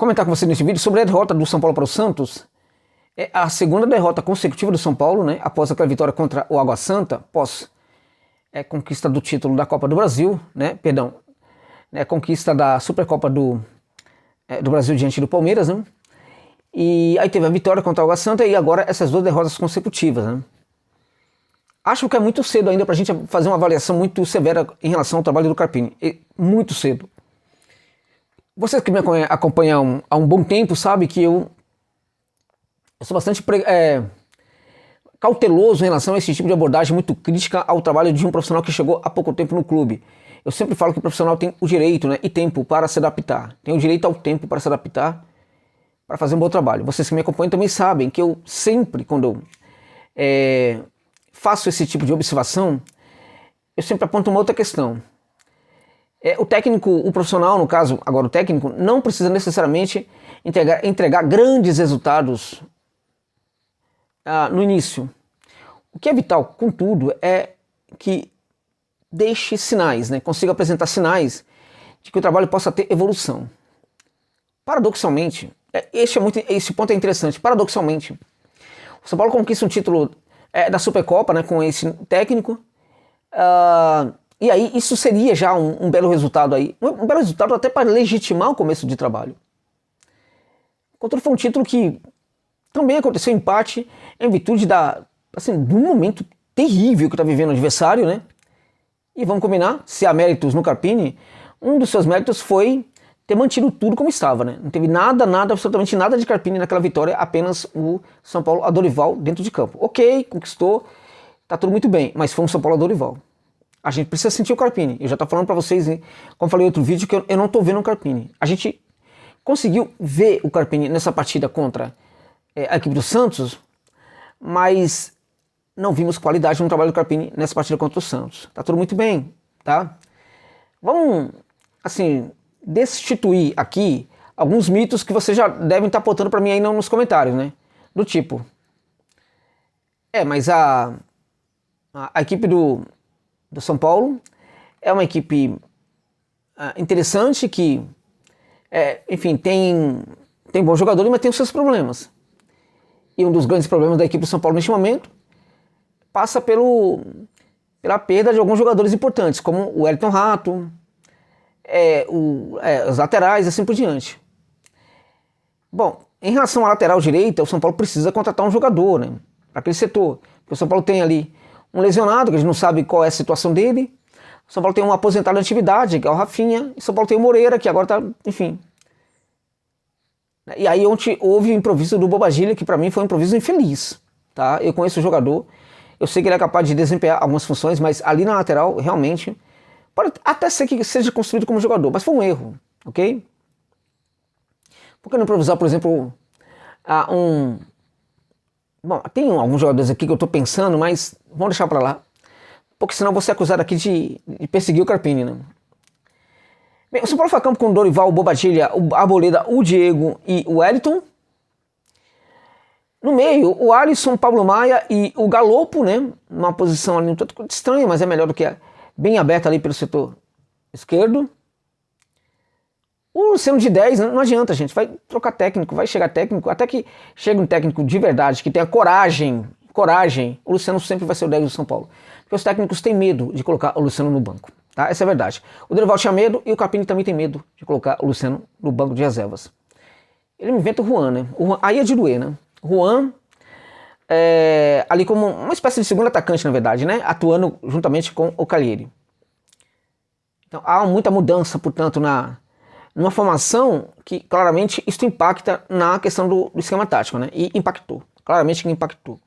comentar com você nesse vídeo sobre a derrota do São Paulo para o Santos. É a segunda derrota consecutiva do São Paulo, né? Após aquela vitória contra o Água Santa, após conquista do título da Copa do Brasil, né? Perdão, conquista da Supercopa do Brasil diante do Palmeiras, né? E aí teve a vitória contra o Água Santa e agora essas duas derrotas consecutivas, né? Acho que é muito cedo ainda para a gente fazer uma avaliação muito severa em relação ao trabalho do Carpini. Muito cedo. Vocês que me acompanham há um bom tempo sabem que eu sou bastante cauteloso em relação a esse tipo de abordagem muito crítica ao trabalho de um profissional que chegou há pouco tempo no clube. Eu sempre falo que o profissional tem o direito, né, e tempo para se adaptar. Tem o direito ao tempo para se adaptar, para fazer um bom trabalho. Vocês que me acompanham também sabem que eu sempre, quando eu faço esse tipo de observação, eu sempre aponto uma outra questão. O técnico, o profissional, no caso, agora o técnico, não precisa necessariamente entregar grandes resultados no início. O que é vital, contudo, é que deixe sinais, né? Consiga apresentar sinais de que o trabalho possa ter evolução. Paradoxalmente, esse ponto é interessante, paradoxalmente, o São Paulo conquista um título da Supercopa, né, com esse técnico, e aí isso seria já um belo resultado aí, um belo resultado até para legitimar o começo de trabalho. Contudo, foi um título que também aconteceu empate em virtude de um momento terrível que está vivendo o adversário, né? E vamos combinar, se há méritos no Carpini, um dos seus méritos foi ter mantido tudo como estava, né? Não teve nada, absolutamente nada de Carpini naquela vitória, apenas o São Paulo a Dorival dentro de campo. Ok, conquistou, tá tudo muito bem, mas foi um São Paulo a Dorival. A gente precisa sentir o Carpini. Eu já tô falando para vocês, hein, como falei em outro vídeo, que eu não tô vendo o Carpini. A gente conseguiu ver o Carpini nessa partida contra a equipe do Santos, mas não vimos qualidade no trabalho do Carpini nessa partida contra o Santos. Tá tudo muito bem, tá? Vamos, assim, destituir aqui alguns mitos que vocês já devem estar apontando para mim aí nos comentários, né? Do tipo, mas a equipe do São Paulo é uma equipe interessante que, enfim, tem bons jogadores, mas tem os seus problemas. E um dos grandes problemas da equipe do São Paulo neste momento passa pela perda de alguns jogadores importantes, como o Wellington Rato, os laterais, assim por diante. Bom, em relação à lateral direita, o São Paulo precisa contratar um jogador, né, para aquele setor. Porque o São Paulo tem ali um lesionado, que a gente não sabe qual é a situação dele. O São Paulo tem um aposentado de atividade, que é o Rafinha. E o São Paulo tem o Moreira, que agora tá, enfim. E aí ontem houve o improviso do Bobadilla, que para mim foi um improviso infeliz. Tá? Eu conheço o jogador, eu sei que ele é capaz de desempenhar algumas funções, mas ali na lateral, realmente, pode até ser que seja construído como jogador, mas foi um erro, ok? Por que não improvisar, por exemplo, Bom, tem alguns jogadores aqui que eu tô pensando, mas vamos deixar pra lá. Porque senão eu vou ser acusado aqui de perseguir o Carpini, né? Bem, o São Paulo foi a campo com o Dorival, o Bobadilla, o Arboleda, o Diego e o Wellington. No meio, o Alisson, o Pablo Maia e o Galopo, né? Uma posição ali um tanto estranha, mas é melhor do que bem aberta ali pelo setor esquerdo. O Luciano de 10, não adianta, gente, vai trocar técnico, vai chegar técnico, até que chegue um técnico de verdade, que tenha coragem, o Luciano sempre vai ser o 10 do São Paulo. Porque os técnicos têm medo de colocar o Luciano no banco, tá? Essa é a verdade. O Dorival tinha medo e o Carpini também tem medo de colocar o Luciano no banco de reservas. Ele me inventa o Juan, né? Aí é de doer, né? Juan, ali como uma espécie de segundo atacante, na verdade, né? Atuando juntamente com o Calheri. Então há muita mudança, portanto, numa formação que claramente isso impacta na questão do esquema tático, né? E impactou, claramente que impactou.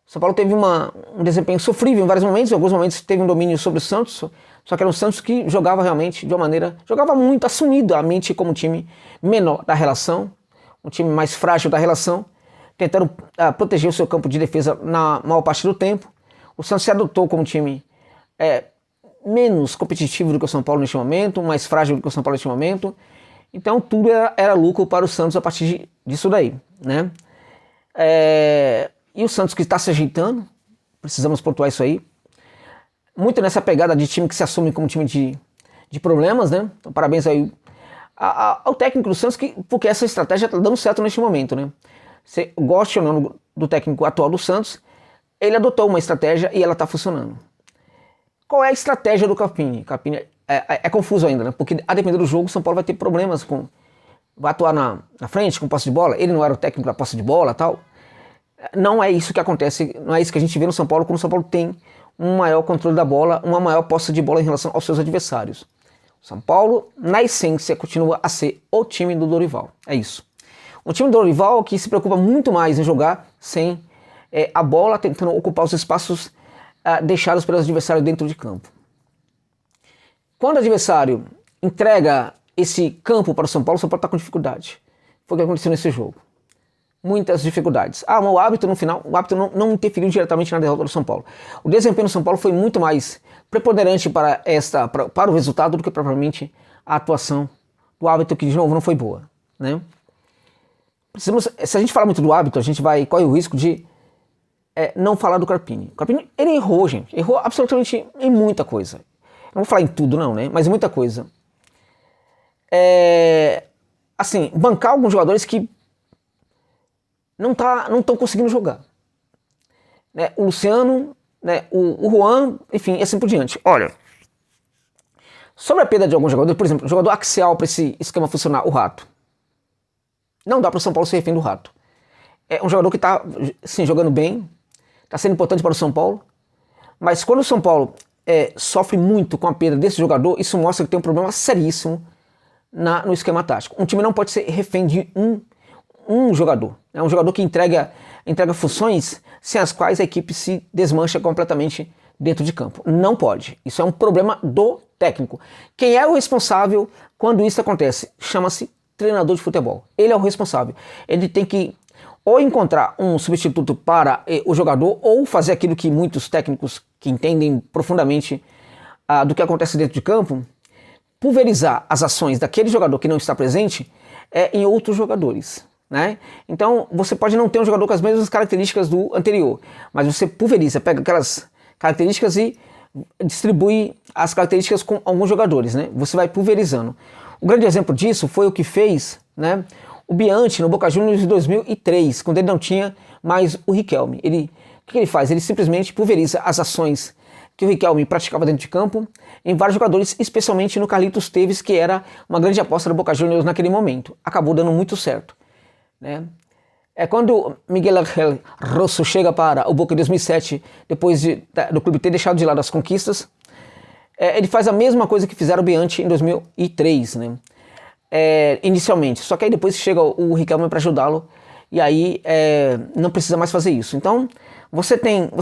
O São Paulo teve um desempenho sofrível em vários momentos, em alguns momentos teve um domínio sobre o Santos, só que era um Santos que jogava realmente de uma maneira, jogava muito assumidamente como um time menor da relação, um time mais frágil da relação, tentando proteger o seu campo de defesa na maior parte do tempo. O Santos se adotou como um time menos competitivo do que o São Paulo neste momento, mais frágil do que o São Paulo neste momento. Então tudo era lucro para o Santos a partir disso daí, né? E o Santos que está se ajeitando, precisamos pontuar isso aí. Muito nessa pegada de time que se assume como time de problemas, né? Então parabéns aí ao técnico do Santos, porque essa estratégia está dando certo neste momento, né? Você gosta ou não do técnico atual do Santos, ele adotou uma estratégia e ela está funcionando. Qual é a estratégia do Carpini? Carpini é confuso ainda, né? Porque a depender do jogo, o São Paulo vai ter problemas com... Vai atuar na frente com posse de bola, ele não era o técnico da posse de bola e tal. Não é isso que acontece, não é isso que a gente vê no São Paulo, quando o São Paulo tem um maior controle da bola, uma maior posse de bola em relação aos seus adversários. O São Paulo, na essência, continua a ser o time do Dorival. É isso. Um time do Dorival que se preocupa muito mais em jogar sem a bola, tentando ocupar os espaços deixados pelos adversários dentro de campo. Quando o adversário entrega esse campo para o São Paulo está com dificuldade. Foi o que aconteceu nesse jogo. Muitas dificuldades. Mas o árbitro no final, o árbitro não interferiu diretamente na derrota do São Paulo. O desempenho do São Paulo foi muito mais preponderante para o resultado do que propriamente a atuação do árbitro, que de novo não foi boa, né? Se a gente falar muito do árbitro, a gente corre o risco de não falar do Carpini. O Carpini, ele errou, gente. Errou absolutamente em muita coisa. Não vou falar em tudo não, né? Mas em muita coisa. Assim, bancar alguns jogadores que não estão conseguindo jogar, né? O Luciano, né? O Juan, enfim, e assim por diante. Olha, sobre a perda de alguns jogadores, por exemplo, o jogador axial para esse esquema funcionar, o Rato. Não dá para o São Paulo ser refém do Rato. É um jogador que está, sim, jogando bem, está sendo importante para o São Paulo, mas quando o São Paulo sofre muito com a perda desse jogador, isso mostra que tem um problema seríssimo no esquema tático. Um time não pode ser refém de um jogador. É um jogador que entrega funções sem as quais a equipe se desmancha completamente dentro de campo. Não pode. Isso é um problema do técnico. Quem é o responsável quando isso acontece? Chama-se treinador de futebol. Ele é o responsável. Ele tem que ou encontrar um substituto para o jogador, ou fazer aquilo que muitos técnicos que entendem profundamente do que acontece dentro de campo, pulverizar as ações daquele jogador que não está presente em outros jogadores, né? Então você pode não ter um jogador com as mesmas características do anterior, mas você pulveriza, pega aquelas características e distribui as características com alguns jogadores, né? Você vai pulverizando. O grande exemplo disso foi o que fez, né, o Bianchi no Boca Juniors de 2003, quando ele não tinha mais o Riquelme. O que ele faz? Ele simplesmente pulveriza as ações que o Riquelme praticava dentro de campo em vários jogadores, especialmente no Carlitos Tevez, que era uma grande aposta do Boca Juniors naquele momento. Acabou dando muito certo, né? Quando Miguel Ángel Rosso chega para o Boca em 2007, depois do clube ter deixado de lado as conquistas, ele faz a mesma coisa que fizeram o Bianchi em 2003, né? Inicialmente, só que aí depois chega o Riquelme para ajudá-lo, e aí não precisa mais fazer isso. Então você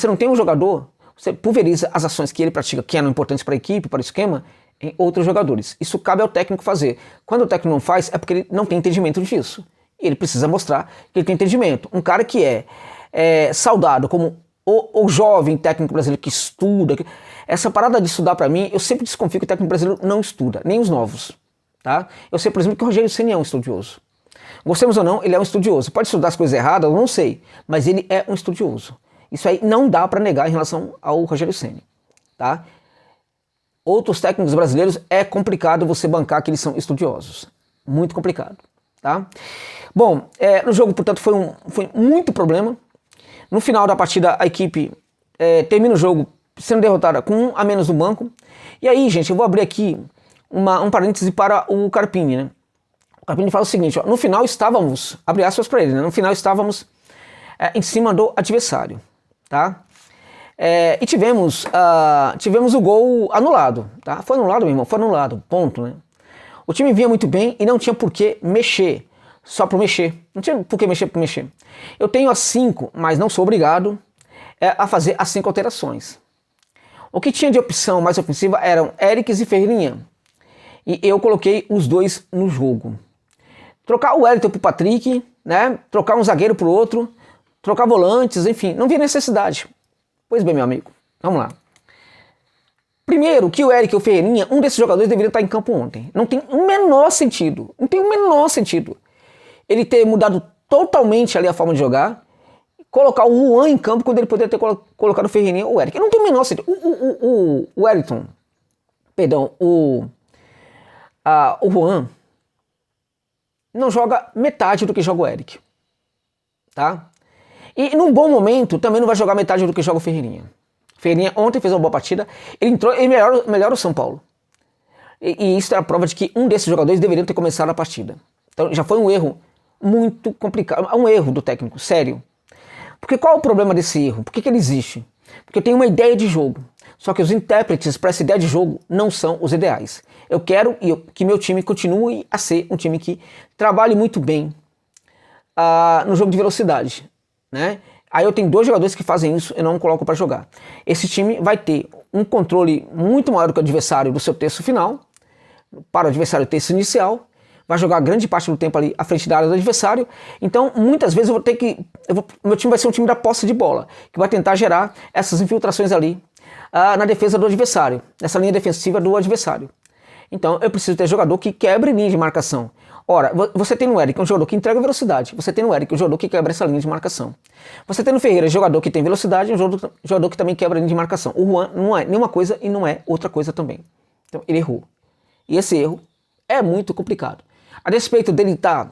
não tem um jogador, você pulveriza as ações que ele pratica, que eram importantes para a equipe, para o esquema, em outros jogadores. Isso cabe ao técnico fazer. Quando o técnico não faz, é porque ele não tem entendimento disso. Ele precisa mostrar que ele tem entendimento. Um cara que é saudado como o jovem técnico brasileiro que estuda, essa parada de estudar para mim, eu sempre desconfio que o técnico brasileiro não estuda, nem os novos. Tá? Eu sei, por exemplo, que o Rogério Ceni é um estudioso. Gostemos ou não, ele é um estudioso. Pode estudar as coisas erradas, eu não sei, mas ele é um estudioso. Isso aí não dá para negar em relação ao Rogério Ceni, tá? Outros técnicos brasileiros é complicado você bancar que eles são estudiosos. Muito complicado, tá? Bom, no jogo, portanto, foi muito problema. No final da partida, a equipe termina o jogo sendo derrotada com 1 a menos no banco. E aí, gente, eu vou abrir aqui um parêntese para o Carpini, né? O Carpini fala o seguinte, ó, no final estávamos, abre aspas para ele, né? No final estávamos em cima do adversário, tá? E tivemos o gol anulado, tá? Foi anulado, meu irmão, foi anulado, ponto, né? O time vinha muito bem e não tinha por que mexer, só por mexer. Não tinha por que mexer por mexer. Eu tenho as 5, mas não sou obrigado a fazer as 5 alterações. O que tinha de opção mais ofensiva eram Héricks e Ferreirinha. E eu coloquei os dois no jogo. Trocar o Wellington pro Patrick, né? Trocar um zagueiro pro outro, trocar volantes, enfim, não havia necessidade. Pois bem, meu amigo, vamos lá. Primeiro, que o Eric e o Ferreirinha, um desses jogadores deveria estar em campo ontem. Não tem o menor sentido. Não tem o menor sentido. Ele ter mudado totalmente ali a forma de jogar, colocar o Juan em campo quando ele poderia ter colocado o Ferreirinha ou o Eric. Não tem o menor sentido. O Wellington, perdão, o Juan, não joga metade do que joga o Eric. Tá? E num bom momento também não vai jogar metade do que joga o Ferreirinha. Ferreirinha ontem fez uma boa partida, ele entrou e melhora o São Paulo. E isso é a prova de que um desses jogadores deveria ter começado a partida. Então já foi um erro muito complicado, um erro do técnico, sério. Porque qual é o problema desse erro? Por que ele existe? Porque eu tenho uma ideia de jogo, só que os intérpretes para essa ideia de jogo não são os ideais. Eu quero que meu time continue a ser um time que trabalhe muito bem no jogo de velocidade, né? Aí eu tenho 2 jogadores que fazem isso e não coloco para jogar. Esse time vai ter um controle muito maior do que o adversário do seu terço final, para o adversário terço inicial, vai jogar grande parte do tempo ali à frente da área do adversário, então muitas vezes eu vou ter que... meu time vai ser um time da posse de bola, que vai tentar gerar essas infiltrações ali na defesa do adversário, nessa linha defensiva do adversário. Então eu preciso ter jogador que quebre linha de marcação. Ora, você tem no Eric um jogador que entrega velocidade, você tem no Eric um jogador que quebra essa linha de marcação. Você tem no Ferreira um jogador que tem velocidade e um jogador que também quebra a linha de marcação. O Juan não é nenhuma coisa e não é outra coisa também. Então ele errou. E esse erro é muito complicado. A despeito dele estar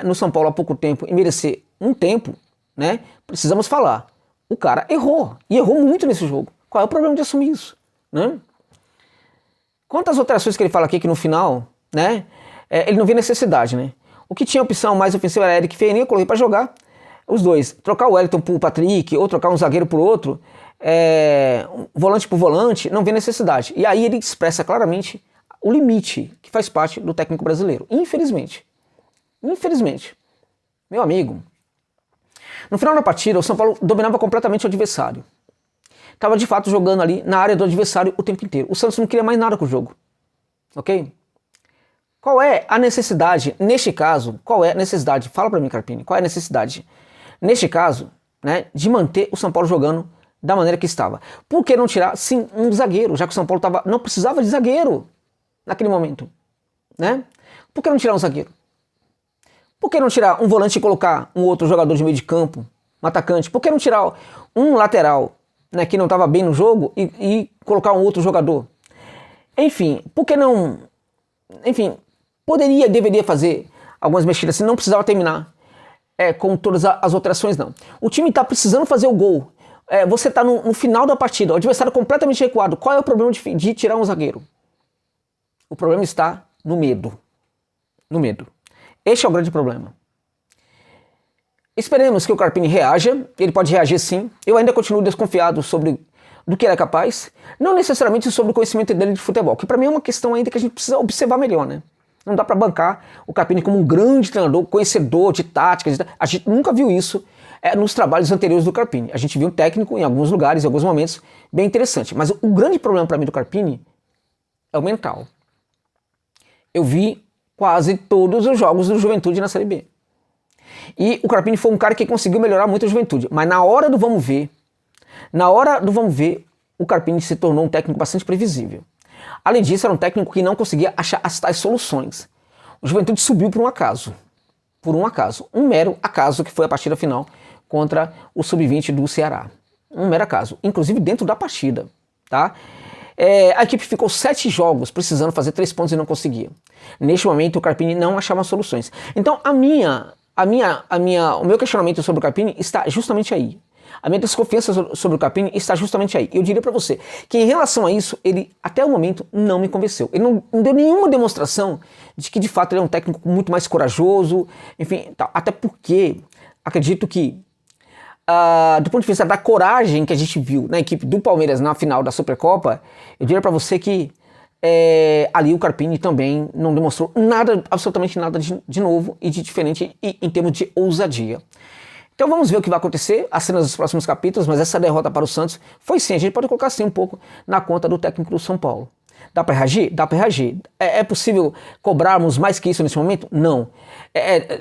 no São Paulo há pouco tempo e merecer um tempo, né, precisamos falar. O cara errou, e errou muito nesse jogo. Qual é o problema de assumir isso? Né? Quantas alterações que ele fala aqui que no final, né, ele não vê necessidade, né? O que tinha opção mais ofensiva era Eric Ferreirinha, coloquei para jogar os dois. Trocar o Wellington por Patrick, ou trocar um zagueiro por outro, volante por volante, não vê necessidade. E aí ele expressa claramente o limite que faz parte do técnico brasileiro. Infelizmente. Infelizmente. Meu amigo, no final da partida, o São Paulo dominava completamente o adversário. Estava de fato jogando ali na área do adversário o tempo inteiro. O Santos não queria mais nada com o jogo. Ok? Qual é a necessidade, neste caso, qual é a necessidade? Fala pra mim, Carpini, qual é a necessidade, neste caso, né, de manter o São Paulo jogando da maneira que estava? Por que não tirar, sim, um zagueiro, já que o São Paulo não precisava de zagueiro naquele momento, né? Por que não tirar um zagueiro? Por que não tirar um volante e colocar um outro jogador de meio de campo, um atacante? Por que não tirar um lateral, né, que não estava bem no jogo e colocar um outro jogador? Enfim, por que não... Enfim, poderia e deveria fazer algumas mexidas, se não precisava terminar com todas as alterações, não. O time está precisando fazer o gol. Você está no final da partida, o adversário completamente recuado. Qual é o problema de tirar um zagueiro? O problema está no medo. No medo. Este é o grande problema. Esperemos que o Carpini reaja. Ele pode reagir sim. Eu ainda continuo desconfiado do que ele é capaz. Não necessariamente sobre o conhecimento dele de futebol, que para mim é uma questão ainda que a gente precisa observar melhor, né? Não dá para bancar o Carpini como um grande treinador, conhecedor de táticas. A gente nunca viu isso nos trabalhos anteriores do Carpini. A gente viu um técnico em alguns lugares, em alguns momentos, bem interessante. Mas o grande problema para mim do Carpini é o mental. Eu vi quase todos os jogos do Juventude na Série B. E o Carpini foi um cara que conseguiu melhorar muito a Juventude. Mas na hora do vamos ver, o Carpini se tornou um técnico bastante previsível. Além disso, era um técnico que não conseguia achar as tais soluções. O Juventude subiu por um acaso. Por um acaso. Um mero acaso que foi a partida final contra o Sub-20 do Ceará. Um mero acaso. Inclusive dentro da partida. Tá? A equipe ficou 7 jogos precisando fazer 3 pontos e não conseguia. Neste momento, o Carpini não achava soluções. Então, o meu questionamento sobre o Carpini está justamente aí. A minha desconfiança sobre o Carpini está justamente aí. Eu diria para você que em relação a isso, ele até o momento não me convenceu. Ele não deu nenhuma demonstração de que de fato ele é um técnico muito mais corajoso, enfim, tal. Até porque acredito que do ponto de vista da coragem que a gente viu na equipe do Palmeiras na final da Supercopa, eu diria para você que ali o Carpini também não demonstrou nada, absolutamente nada de novo e de diferente em termos de ousadia. Então vamos ver o que vai acontecer, as cenas dos próximos capítulos, mas essa derrota para o Santos foi sim, a gente pode colocar assim um pouco na conta do técnico do São Paulo. Dá para reagir? Dá para reagir. É possível cobrarmos mais que isso nesse momento? Não.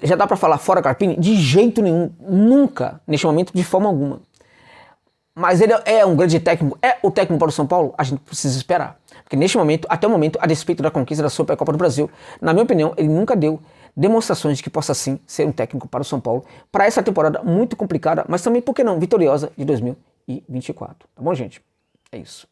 Já dá para falar fora Carpini? De jeito nenhum, nunca, neste momento, de forma alguma. Mas ele é um grande técnico, é o técnico para o São Paulo? A gente precisa esperar. Porque neste momento, até o momento, a despeito da conquista da Supercopa do Brasil, na minha opinião, ele nunca deu demonstrações de que possa sim ser um técnico para o São Paulo, para essa temporada muito complicada, mas também, por que não, vitoriosa de 2024. Tá bom, gente? É isso.